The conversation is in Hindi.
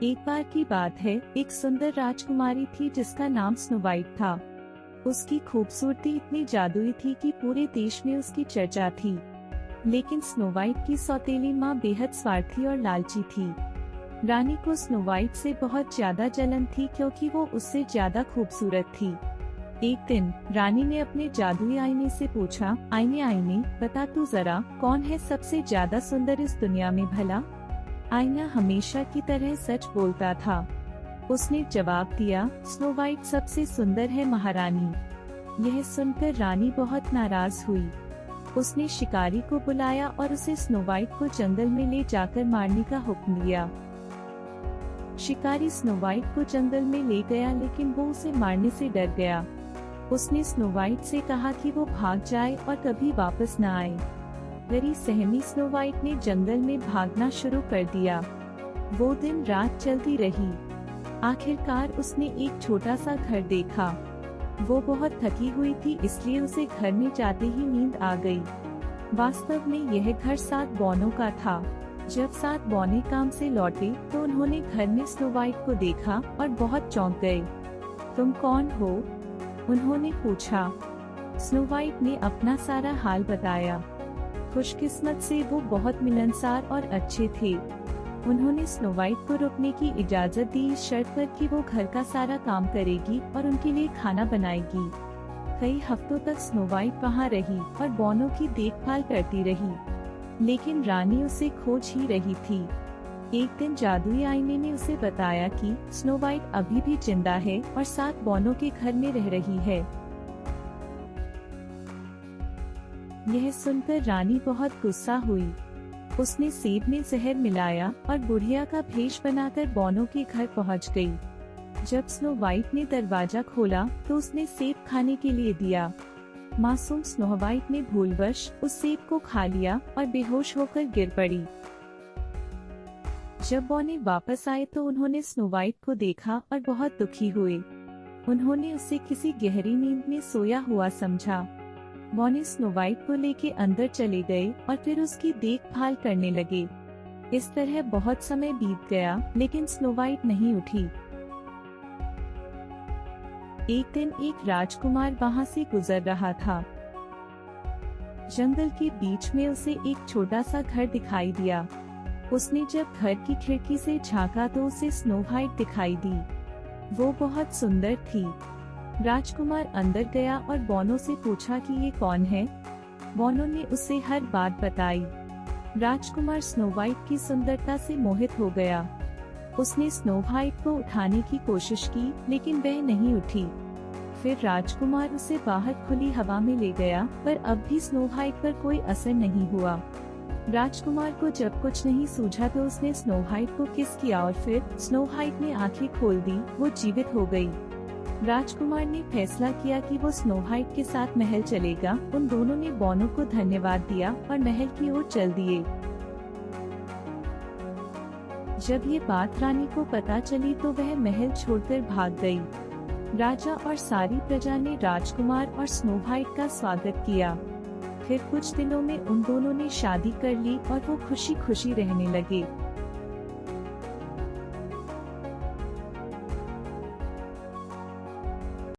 एक बार की बात है, एक सुंदर राजकुमारी थी जिसका नाम स्नो वाइट था। उसकी खूबसूरती इतनी जादुई थी कि पूरे देश में उसकी चर्चा थी। लेकिन स्नो वाइट की सौतेली माँ बेहद स्वार्थी और लालची थी। रानी को स्नो वाइट से बहुत ज्यादा जलन थी क्योंकि वो उससे ज्यादा खूबसूरत थी। एक दिन रानी ने अपने जादुई आईने से पूछा, आईने आईने बता तू जरा, कौन है सबसे ज्यादा सुंदर इस दुनिया में भला। आईना हमेशा की तरह सच बोलता था। उसने जवाब दिया, स्नो वाइट सबसे सुंदर है महारानी। यह सुनकर रानी बहुत नाराज हुई। उसने शिकारी को बुलाया और उसे स्नो वाइट को जंगल में ले जाकर मारने का हुक्म दिया। शिकारी स्नो वाइट को जंगल में ले गया, लेकिन वो उसे मारने से डर गया। उसने स्नो वाइट से कहा कि वो भाग जाए और कभी वापस न आए। डरी सहमी स्नो वाइट ने जंगल में भागना शुरू कर दिया। वो दिन रात चलती रही। आखिरकार उसने एक छोटा सा घर देखा। वो बहुत थकी हुई थी, इसलिए उसे घर में जाते ही नींद आ गई। वास्तव में यह घर 7 बौनों का था। जब 7 बौने काम से लौटे तो उन्होंने घर में स्नो वाइट को देखा और बहुत चौंक गए। तुम कौन हो? उन्होंने पूछा। स्नो वाइट ने अपना सारा हाल बताया। खुशकिस्मत से वो बहुत मिलनसार और अच्छे थे। उन्होंने स्नो वाइट को रुकने की इजाजत दी, इस शर्त पर कि वो घर का सारा काम करेगी और उनके लिए खाना बनाएगी। कई हफ्तों तक स्नो वाइट वहाँ रही और बौनों की देखभाल करती रही, लेकिन रानी उसे खोज ही रही थी। एक दिन जादुई आईने ने उसे बताया कि स्नो वाइट अभी भी जिंदा है और 7 बौनों के घर में रह रही है। यह सुनकर रानी बहुत गुस्सा हुई। उसने सेब में जहर मिलाया और बुढ़िया का भेष बनाकर बौनों के घर पहुंच गई। जब स्नो वाइट ने दरवाजा खोला तो उसने सेब खाने के लिए दिया। मासूम स्नो वाइट ने भूलवश उस सेब को खा लिया और बेहोश होकर गिर पड़ी। जब बौने वापस आए तो उन्होंने स्नो वाइट को देखा और बहुत दुखी हुए। उन्होंने उसे किसी गहरी नींद में सोया हुआ समझा। बौने स्नो वाइट को लेके अंदर चले गए और फिर उसकी देखभाल करने लगे। इस तरह बहुत समय बीत गया, लेकिन स्नो वाइट नहीं उठी। एक दिन एक राजकुमार वहाँ से गुजर रहा था। जंगल के बीच में उसे एक छोटा सा घर दिखाई दिया। उसने जब घर की खिड़की से झांका तो उसे स्नो वाइट दिखाई दी। वो बहुत सुंदर थी। राजकुमार अंदर गया और बौनों से पूछा कि ये कौन है। बौनों ने उसे हर बात बताई। राजकुमार स्नो वाइट की सुंदरता से मोहित हो गया। उसने स्नो वाइट को उठाने की कोशिश की, लेकिन वह नहीं उठी। फिर राजकुमार उसे बाहर खुली हवा में ले गया, पर अब भी स्नो वाइट पर कोई असर नहीं हुआ। राजकुमार को जब कुछ नहीं सूझा तो उसने स्नो वाइट को किस किया और फिर स्नो वाइट ने आंखें खोल दी। वो जीवित हो गई। राजकुमार ने फैसला किया कि वो स्नो वाइट के साथ महल चलेगा। उन दोनों ने बौनों को धन्यवाद दिया और महल की ओर चल दिए। जब ये बात रानी को पता चली तो वह महल छोड़कर भाग गई। राजा और सारी प्रजा ने राजकुमार और स्नो वाइट का स्वागत किया। फिर कुछ दिनों में उन दोनों ने शादी कर ली और वो खुशी खुशी रहने लगे।